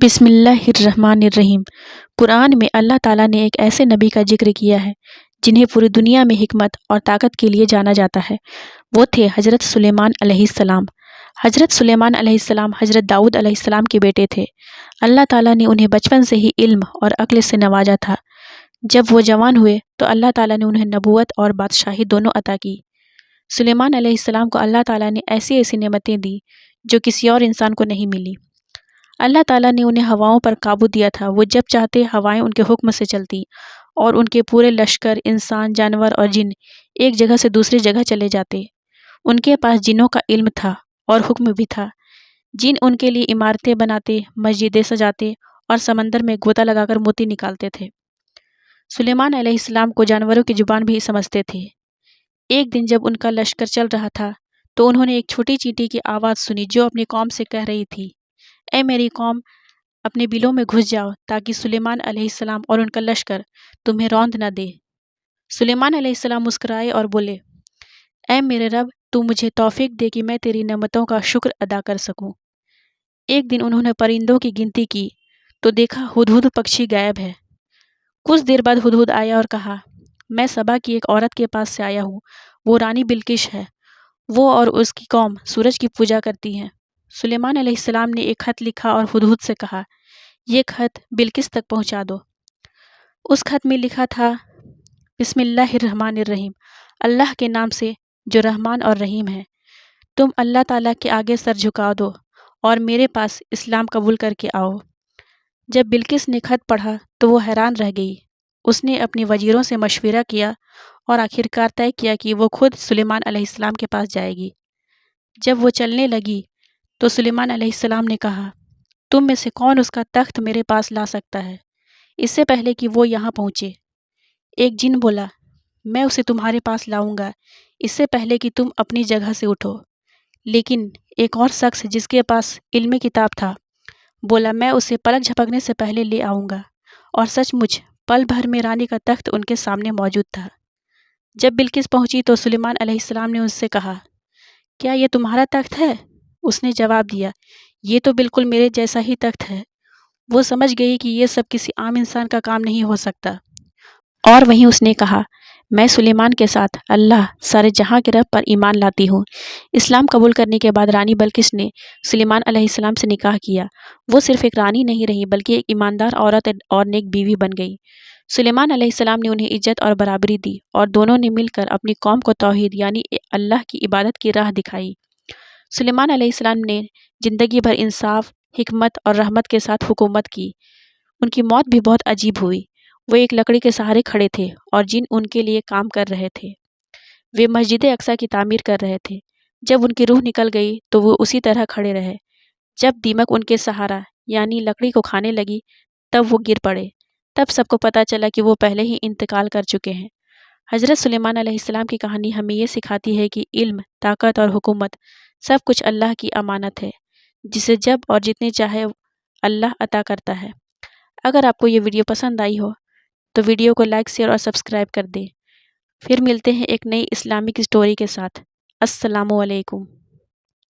بسم اللہ الرحمن الرحیم۔ قرآن میں اللہ تعالیٰ نے ایک ایسے نبی کا ذکر کیا ہے جنہیں پوری دنیا میں حکمت اور طاقت کے لیے جانا جاتا ہے۔ وہ تھے حضرت سلیمان علیہ السلام۔ حضرت سلیمان علیہ السلام حضرت داؤد علیہ السلام کے بیٹے تھے۔ اللہ تعالیٰ نے انہیں بچپن سے ہی علم اور عقل سے نوازا تھا۔ جب وہ جوان ہوئے تو اللہ تعالیٰ نے انہیں نبوت اور بادشاہی دونوں عطا کی۔ سلیمان علیہ السلام کو اللہ تعالیٰ نے ایسی ایسی نعمتیں دی جو کسی اور انسان کو نہیں ملی۔ اللہ تعالیٰ نے انہیں ہواؤں پر قابو دیا تھا۔ وہ جب چاہتے ہوائیں ان کے حکم سے چلتی اور ان کے پورے لشکر انسان، جانور اور جن ایک جگہ سے دوسری جگہ چلے جاتے۔ ان کے پاس جنوں کا علم تھا اور حکم بھی تھا۔ جن ان کے لیے عمارتیں بناتے، مسجدیں سجاتے اور سمندر میں غوطہ لگا کر موتی نکالتے تھے۔ سلیمان علیہ السلام کو جانوروں کی زبان بھی سمجھتے تھے۔ ایک دن جب ان کا لشکر چل رہا تھا تو انہوں نے ایک چھوٹی چیونٹی کی آواز سنی جو اپنی قوم سے کہہ رہی تھی، اے میری قوم، اپنے بلوں میں گھس جاؤ تاکہ سلیمان علیہ السلام اور ان کا لشکر تمہیں روند نہ دے۔ سلیمان علیہ السلام مسکرائے اور بولے، اے میرے رب، تو مجھے توفیق دے کہ میں تیری نعمتوں کا شکر ادا کر سکوں۔ ایک دن انہوں نے پرندوں کی گنتی کی تو دیکھا ہدہد پکشی غائب ہے۔ کچھ دیر بعد ہدہد آیا اور کہا، میں سبا کی ایک عورت کے پاس سے آیا ہوں، وہ رانی بلقیس ہے۔ وہ اور اس کی قوم سورج کی پوجا کرتی ہیں۔ سلیمان علیہ السلام نے ایک خط لکھا اور ہدہد سے کہا، یہ خط بلقیس تک پہنچا دو۔ اس خط میں لکھا تھا، بسم اللہ الرحمن الرحیم، اللہ کے نام سے جو رحمان اور رحیم ہے۔ تم اللہ تعالیٰ کے آگے سر جھکا دو اور میرے پاس اسلام قبول کر کے آؤ۔ جب بلقیس نے خط پڑھا تو وہ حیران رہ گئی۔ اس نے اپنے وزیروں سے مشورہ کیا اور آخرکار طے کیا کہ وہ خود سلیمان علیہ السلام کے پاس جائے گی۔ جب وہ چلنے لگی تو سلیمان علیہ السلام نے کہا، تم میں سے کون اس کا تخت میرے پاس لا سکتا ہے اس سے پہلے کہ وہ یہاں پہنچے؟ ایک جن بولا، میں اسے تمہارے پاس لاؤں گا اس سے پہلے کہ تم اپنی جگہ سے اٹھو۔ لیکن ایک اور شخص جس کے پاس علم کتاب تھا بولا، میں اسے پلک جھپکنے سے پہلے لے آؤں گا۔ اور سچ مچ پل بھر میں رانی کا تخت ان کے سامنے موجود تھا۔ جب بلقیس پہنچی تو سلیمان علیہ السلام نے اس سے کہا، کیا یہ تمہارا تخت ہے؟ اس نے جواب دیا، یہ تو بالکل میرے جیسا ہی تخت ہے۔ وہ سمجھ گئی کہ یہ سب کسی عام انسان کا کام نہیں ہو سکتا، اور وہیں اس نے کہا، میں سلیمان کے ساتھ اللہ سارے جہاں کے رب پر ایمان لاتی ہوں۔ اسلام قبول کرنے کے بعد رانی بلقیس نے سلیمان علیہ السلام سے نکاح کیا۔ وہ صرف ایک رانی نہیں رہی بلکہ ایک ایماندار عورت اور نیک بیوی بن گئی۔ سلیمان علیہ السلام نے انہیں عزت اور برابری دی اور دونوں نے مل کر اپنی قوم کو توحید یعنی اللہ کی عبادت کی راہ دکھائی۔ سلیمان علیہ السلام نے زندگی بھر انصاف، حکمت اور رحمت کے ساتھ حکومت کی۔ ان کی موت بھی بہت عجیب ہوئی۔ وہ ایک لکڑی کے سہارے کھڑے تھے اور جن ان کے لیے کام کر رہے تھے۔ وہ مسجد اقصیٰ کی تعمیر کر رہے تھے۔ جب ان کی روح نکل گئی تو وہ اسی طرح کھڑے رہے۔ جب دیمک ان کے سہارا یعنی لکڑی کو کھانے لگی تب وہ گر پڑے۔ تب سب کو پتہ چلا کہ وہ پہلے ہی انتقال کر چکے ہیں۔ حضرت سلیمان علیہ السلام کی کہانی ہمیں یہ سکھاتی ہے کہ علم، طاقت اور حکومت سب کچھ اللہ کی امانت ہے، جسے جب اور جتنے چاہے اللہ عطا کرتا ہے۔ اگر آپ کو یہ ویڈیو پسند آئی ہو تو ویڈیو کو لائک، شیئر اور سبسکرائب کر دیں۔ پھر ملتے ہیں ایک نئی اسلامک اسٹوری کے ساتھ۔ السلام علیکم۔